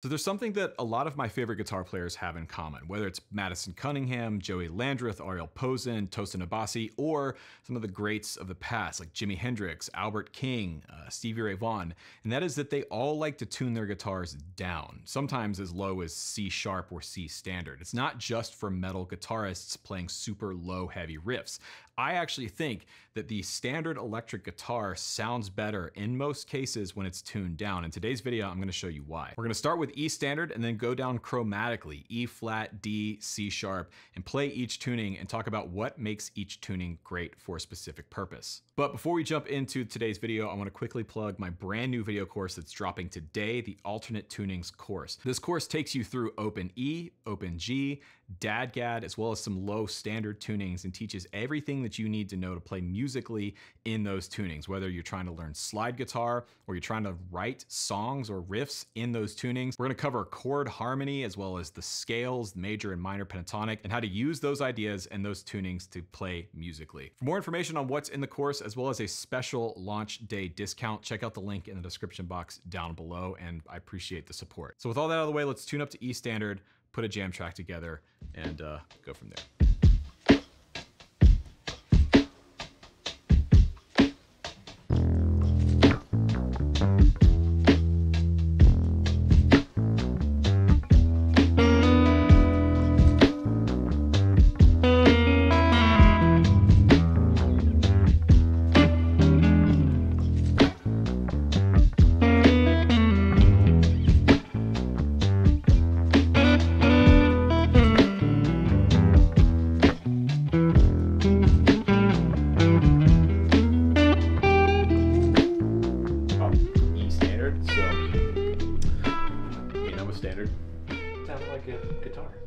So there's something that a lot of my favorite guitar players have in common, whether it's Madison Cunningham, Joey Landreth, Ariel Posen, Tosin Abasi, or some of the greats of the past like Jimi Hendrix, Albert King, Stevie Ray Vaughan, and that is that they all like to tune their guitars down, sometimes as low as C sharp or C standard. It's not just for metal guitarists playing super low heavy riffs. I actually think that the standard electric guitar sounds better in most cases when it's tuned down. In today's video, I'm gonna show you why. We're gonna start with E standard and then go down chromatically, E flat, D, C sharp, and play each tuning and talk about what makes each tuning great for a specific purpose. But before we jump into today's video, I wanna quickly plug my brand new video course that's dropping today, the Alternate Tunings course. This course takes you through open E, open G, DADGAD, as well as some low standard tunings and teaches everything that you need to know to play musically in those tunings, whether you're trying to learn slide guitar or you're trying to write songs or riffs in those tunings. We're gonna cover chord harmony as well as the scales, major and minor pentatonic, and how to use those ideas and those tunings to play musically. For more information on what's in the course, as well as a special launch day discount, check out the link in the description box down below, and I appreciate the support. So with all that out of the way, let's tune up to E standard, put a jam track together, and go from there.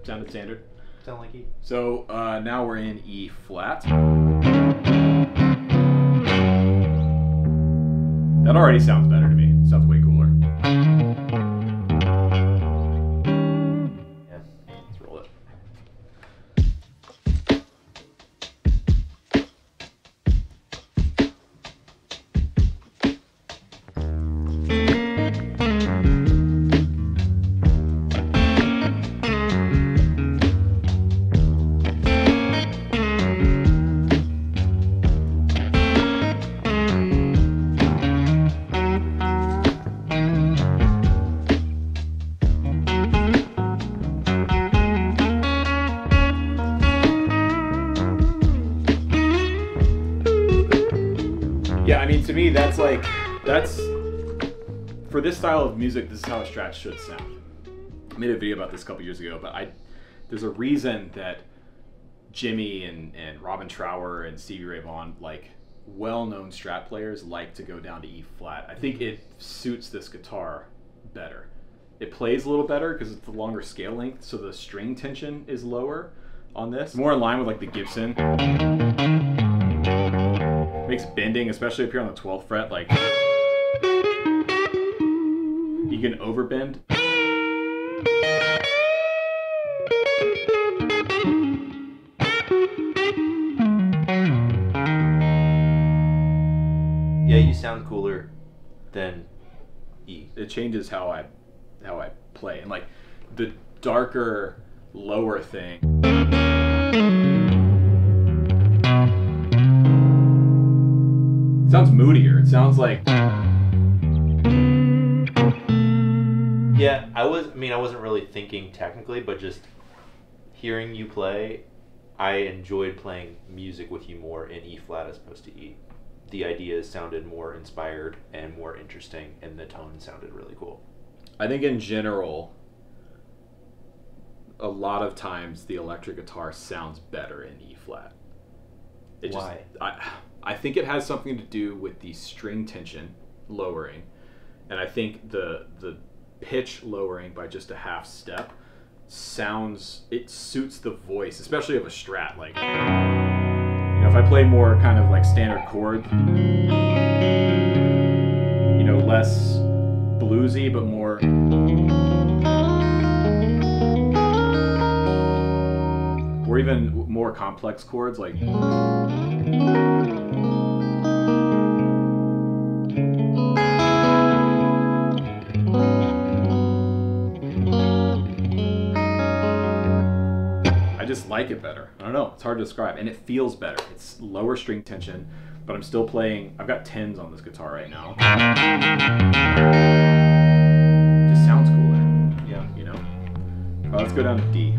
Sounded standard. Sound like E. So now we're in E flat. That already sounds better to me. Sounds way cooler. Yeah. Let's roll it. Yeah, I mean, to me, that's for this style of music, this is how a Strat should sound. I made a video about this a couple years ago, but there's a reason that Jimmy and Robin Trower and Stevie Ray Vaughan, like well-known Strat players, like to go down to E flat. I think it suits this guitar better. It plays a little better because it's the longer scale length, so the string tension is lower on this. More in line with like the Gibson. Makes bending, especially up here on the 12th fret, like you can overbend. Yeah, you sound cooler than E. It changes how I play, and like the darker lower thing. It sounds moodier. It sounds like. Yeah, I wasn't really thinking technically, but just hearing you play, I enjoyed playing music with you more in E flat as opposed to E. The ideas sounded more inspired and more interesting, and the tone sounded really cool. I think in general, a lot of times the electric guitar sounds better in E flat. Why? I think it has something to do with the string tension lowering, and I think the pitch lowering by just a half step it suits the voice, especially of a Strat. Like, you know, if I play more kind of like standard chord, you know, less bluesy but more or even more complex chords like like it better. I don't know. It's hard to describe. And it feels better. It's lower string tension, but I'm still playing. I've got 10s on this guitar right now. It just sounds cooler. Yeah. You know? Let's go down to D.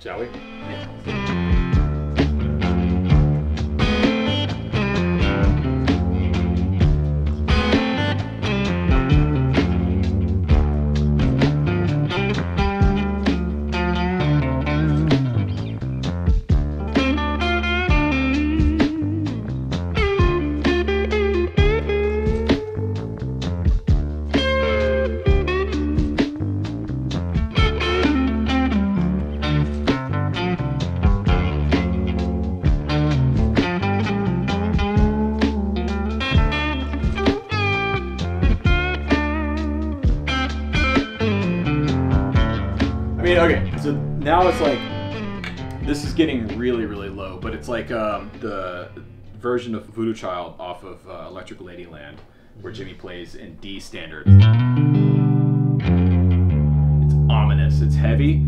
Shall we? Okay, so now it's like, this is getting really, really low, but it's like the version of Voodoo Child off of Electric Ladyland, where Jimmy plays in D standard. It's ominous, it's heavy.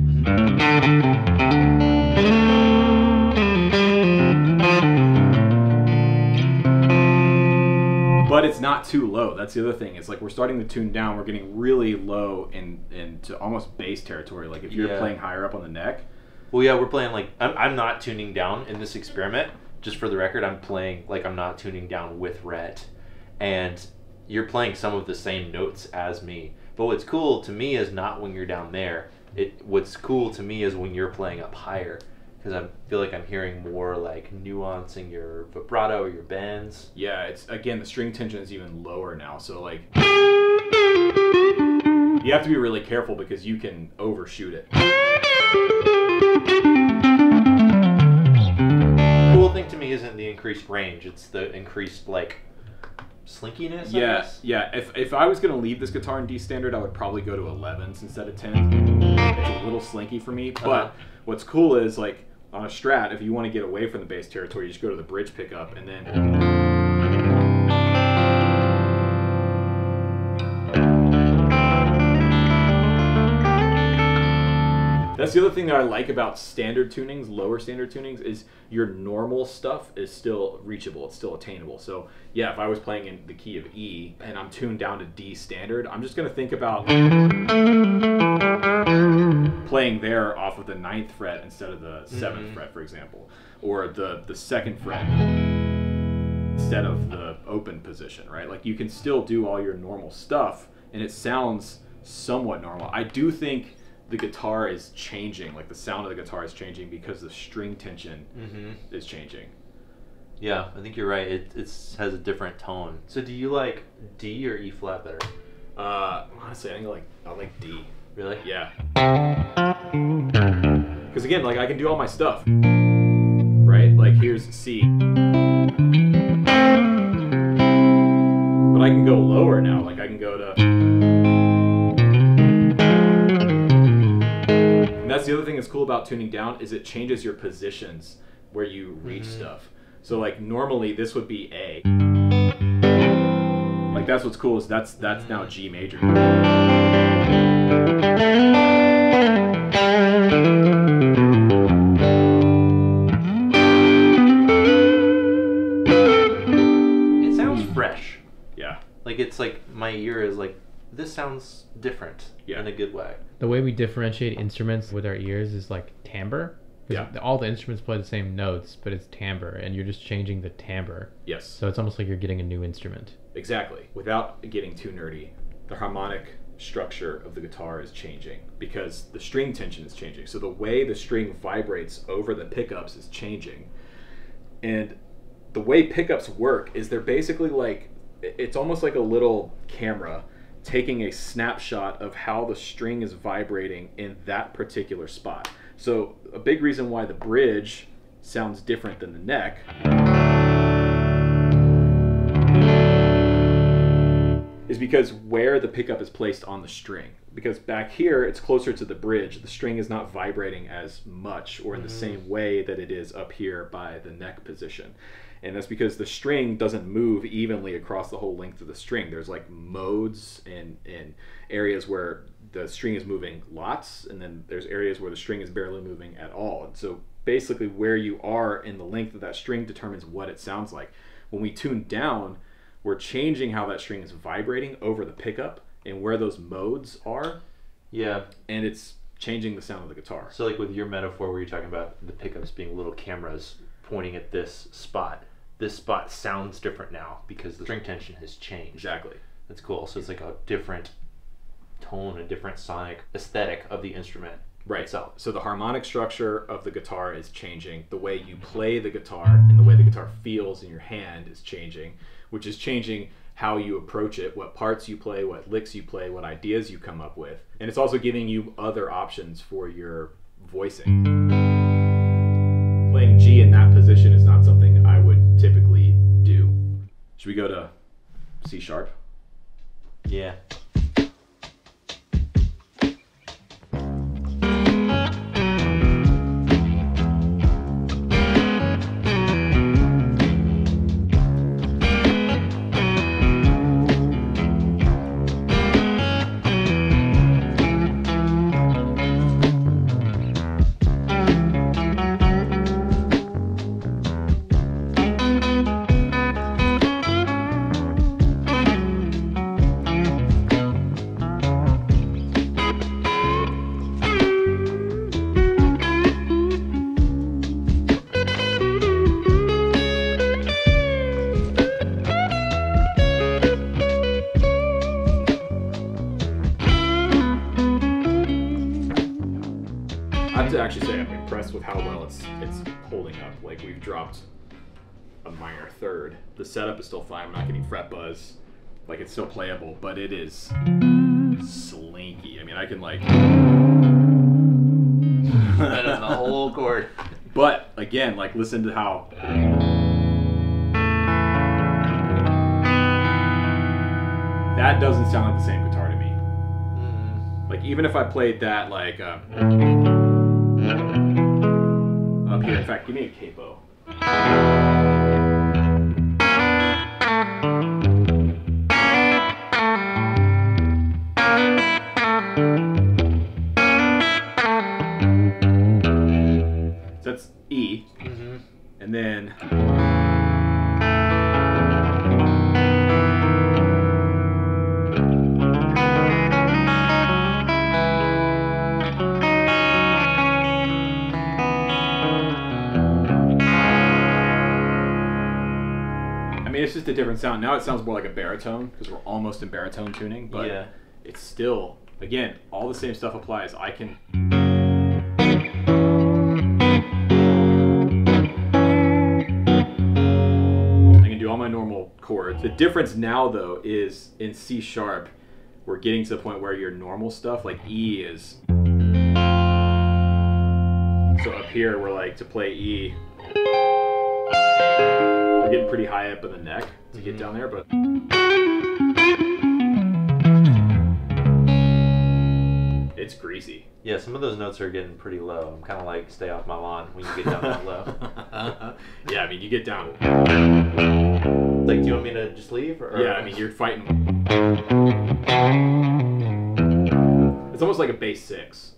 But it's not too low. That's the other thing. It's like we're starting to tune down. We're getting really low into almost bass territory. Like if you're playing higher up on the neck. Well, yeah, we're playing like I'm not tuning down in this experiment. Just for the record, I'm playing like I'm not tuning down with Rhett, and you're playing some of the same notes as me. But what's cool to me is not when you're down there. What's cool to me is when you're playing up higher. Because I feel like I'm hearing more like nuancing your vibrato or your bends. Yeah, it's again, the string tension is even lower now. So like, you have to be really careful because you can overshoot it. The cool thing to me isn't the increased range, it's the increased like slinkiness. Yeah, yeah. If I was gonna leave this guitar in D standard, I would probably go to 11s instead of 10s. It's a little slinky for me, but what's cool is like, on a Strat, if you want to get away from the bass territory, you just go to the bridge pickup and then... That's the other thing that I like about standard tunings, lower standard tunings, is your normal stuff is still reachable, it's still attainable. So yeah, if I was playing in the key of E and I'm tuned down to D standard, I'm just going to think about playing there off of the 9th fret instead of the 7th fret, for example, or the 2nd fret instead of the open position, right? Like you can still do all your normal stuff and it sounds somewhat normal. I do think the guitar is changing, like the sound of the guitar is changing because the string tension is changing. Yeah, I think you're right. It has a different tone. So do you like D or E flat better? Honestly, I think I like D. Really? Yeah. Because again, like I can do all my stuff, right? Like here's C. But I can go lower now. Like I can go to... And that's the other thing that's cool about tuning down is it changes your positions where you reach stuff. So like normally this would be A. Like that's what's cool is that's now G major. It sounds fresh. Yeah. Like it's like my ear is like, this sounds different in a good way. The way we differentiate instruments with our ears is like timbre. Yeah. All the instruments play the same notes, but it's timbre, and you're just changing the timbre. Yes. So it's almost like you're getting a new instrument. Exactly. Without getting too nerdy, the harmonic structure of the guitar is changing because the string tension is changing. So the way the string vibrates over the pickups is changing. And the way pickups work is they're basically like, it's almost like a little camera taking a snapshot of how the string is vibrating in that particular spot. So a big reason why the bridge sounds different than the neck is because where the pickup is placed on the string. Because back here, it's closer to the bridge. The string is not vibrating as much or in the same way that it is up here by the neck position. And that's because the string doesn't move evenly across the whole length of the string. There's like modes and areas where the string is moving lots, and then there's areas where the string is barely moving at all. And so basically where you are in the length of that string determines what it sounds like. When we tune down, we're changing how that string is vibrating over the pickup and where those modes are. Yeah. And it's changing the sound of the guitar. So like with your metaphor where you're talking about the pickups being little cameras pointing at this spot sounds different now because the string tension has changed. Exactly. That's cool. So it's like a different tone, a different sonic aesthetic of the instrument. Right. Itself. So the harmonic structure of the guitar is changing. The way you play the guitar and the way the guitar feels in your hand is changing, which is changing how you approach it, what parts you play, what licks you play, what ideas you come up with. And it's also giving you other options for your voicing. Playing G in that position is not something I would typically do. Should we go to C sharp? Yeah. I have to actually say I'm impressed with how well it's holding up. Like, we've dropped a minor third. The setup is still fine. I'm not getting fret buzz. Like, it's still playable, but it is slinky. I mean, I can like That is the whole chord. But again, like, listen to how that doesn't sound like the same guitar to me. Like, even if I played that like up here, in fact, give me a capo. So that's E, and then it's just a different sound. Now it sounds more like a baritone because we're almost in baritone tuning, but yeah, it's still, again, all the same stuff applies. I can do all my normal chords. The difference now though is in C sharp, we're getting to the point where your normal stuff like E is. So up here we're like, to play E, we're getting pretty high up in the neck to get down there, but it's greasy. Yeah, some of those notes are getting pretty low. I'm kind of like, stay off my lawn when you get down that low. Yeah, I mean, you get down. Like, do you want me to just leave? Or? Yeah, I mean, you're fighting. It's almost like a bass 6.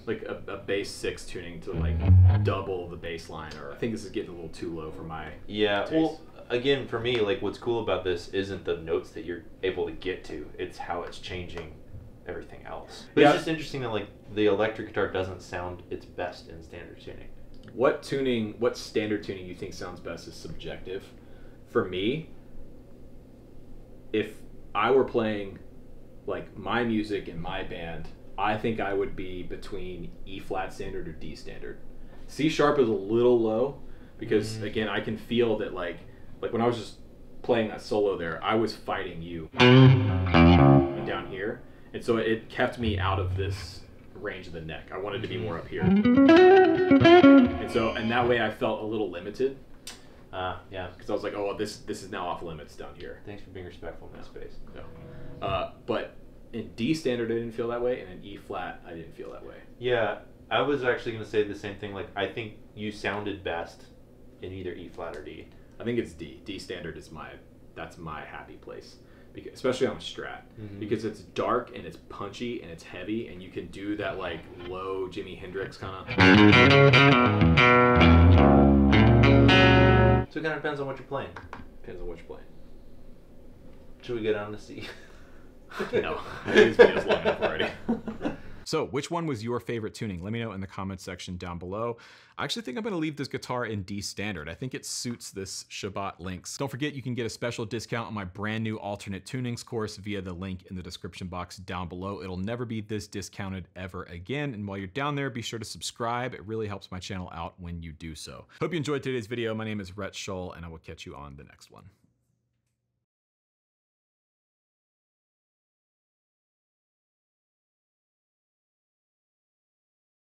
Like a bass 6 tuning to like double the bass line, or I think this is getting a little too low for my taste. Well, again, for me, like, what's cool about this isn't the notes that you're able to get to, it's how it's changing everything else. But yeah. It's just interesting that like the electric guitar doesn't sound its best in standard tuning. What standard tuning you think sounds best is subjective. For me, if I were playing like my music in my band, I think I would be between E flat standard or D standard. C sharp is a little low because again, I can feel that like when I was just playing that solo there, I was fighting you down here, and so it kept me out of this range of the neck. I wanted to be more up here, and that way I felt a little limited. Yeah. Because I was like, oh, this is now off limits down here. Thanks for being respectful in that space. No. But in D standard, I didn't feel that way, and in E flat, I didn't feel that way. Yeah, I was actually going to say the same thing. Like, I think you sounded best in either E flat or D. I think it's D. D standard is that's my happy place, because, especially on a Strat, because it's dark and it's punchy and it's heavy, and you can do that like low Jimi Hendrix kind of. So it kind of depends on what you're playing. Depends on what you're playing. Should we get on to C? No, these videos long enough already. So, which one was your favorite tuning? Let me know in the comments section down below. I actually think I'm gonna leave this guitar in D standard. I think it suits this Shabbat Lynx. Don't forget, you can get a special discount on my brand new alternate tunings course via the link in the description box down below. It'll never be this discounted ever again. And while you're down there, be sure to subscribe. It really helps my channel out when you do so. Hope you enjoyed today's video. My name is Rhett Shull, and I will catch you on the next one.